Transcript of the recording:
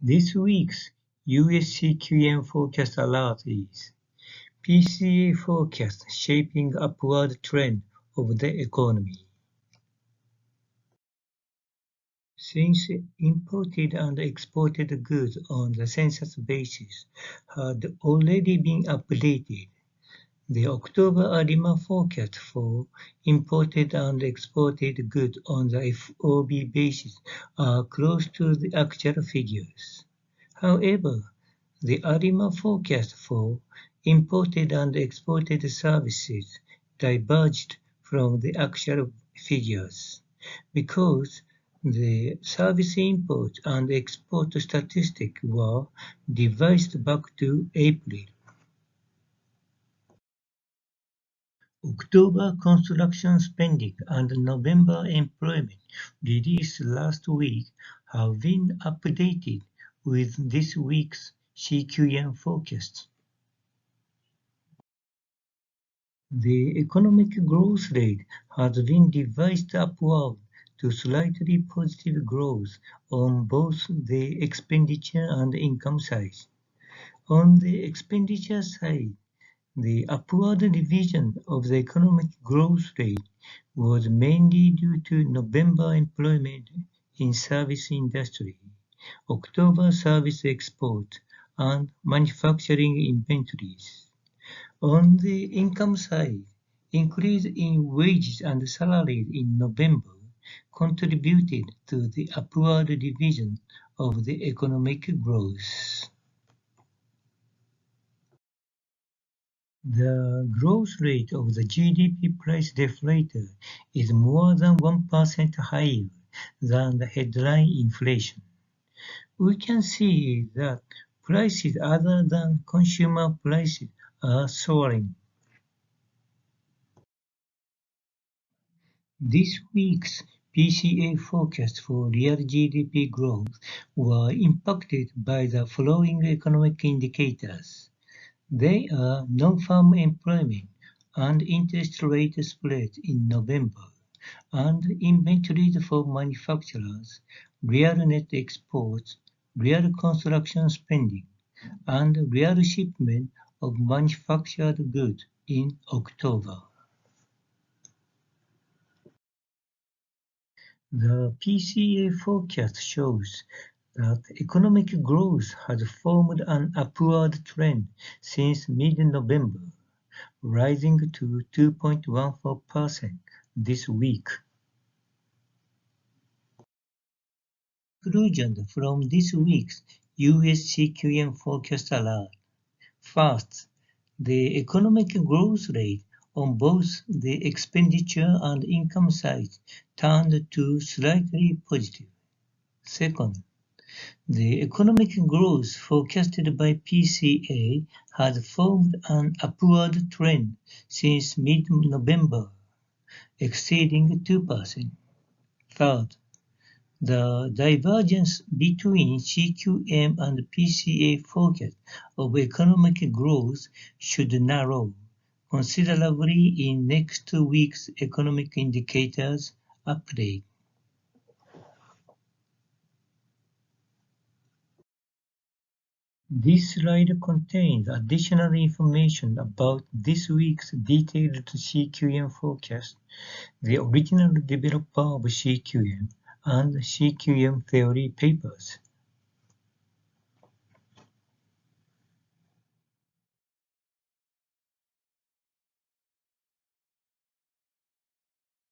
This week's US CQM forecast alert is PCA forecast shaping upward trend of the economy. Since imported and exported goods on the census basis had already been updated, the October ARIMA forecast for imported and exported goods on the FOB basis are close to the actual figures. However, the ARIMA forecast for imported and exported services diverged from the actual figures because the service import and export statistics were revised back to April. October construction spending and November employment released last week have been updated with this week's CQM forecast. The economic growth rate has been revised upward to slightly positive growth on both the expenditure and income side. On the expenditure side, the upward revision of the economic growth rate was mainly due to November employment in service industry, October service export, and manufacturing inventories. On the income side, increase in wages and salaries in November contributed to the upward revision of the economic growth. The growth rate of the GDP price deflator is more than 1% higher than the headline inflation. We can see that prices other than consumer prices are soaring. This week's PCA forecast for real GDP growth were impacted by the following economic indicators. They are non-farm employment and interest rate spread in November, and inventories for manufacturers, real net exports, real construction spending, and real shipment of manufactured goods in October. The PCA forecast shows that economic growth has formed an upward trend since mid-November, rising to 2.14% this week. Conclusion from this week's US CQM forecast alert. First, the economic growth rate on both the expenditure and income sides turned to slightly positive. Second, the economic growth forecasted by PCA has formed an upward trend since mid-November, exceeding 2%. Third, the divergence between CQM and PCA forecast of economic growth should narrow considerably in next week's economic indicators update. This slide contains additional information about this week's detailed CQM forecast, the original developer of CQM, and CQM theory papers.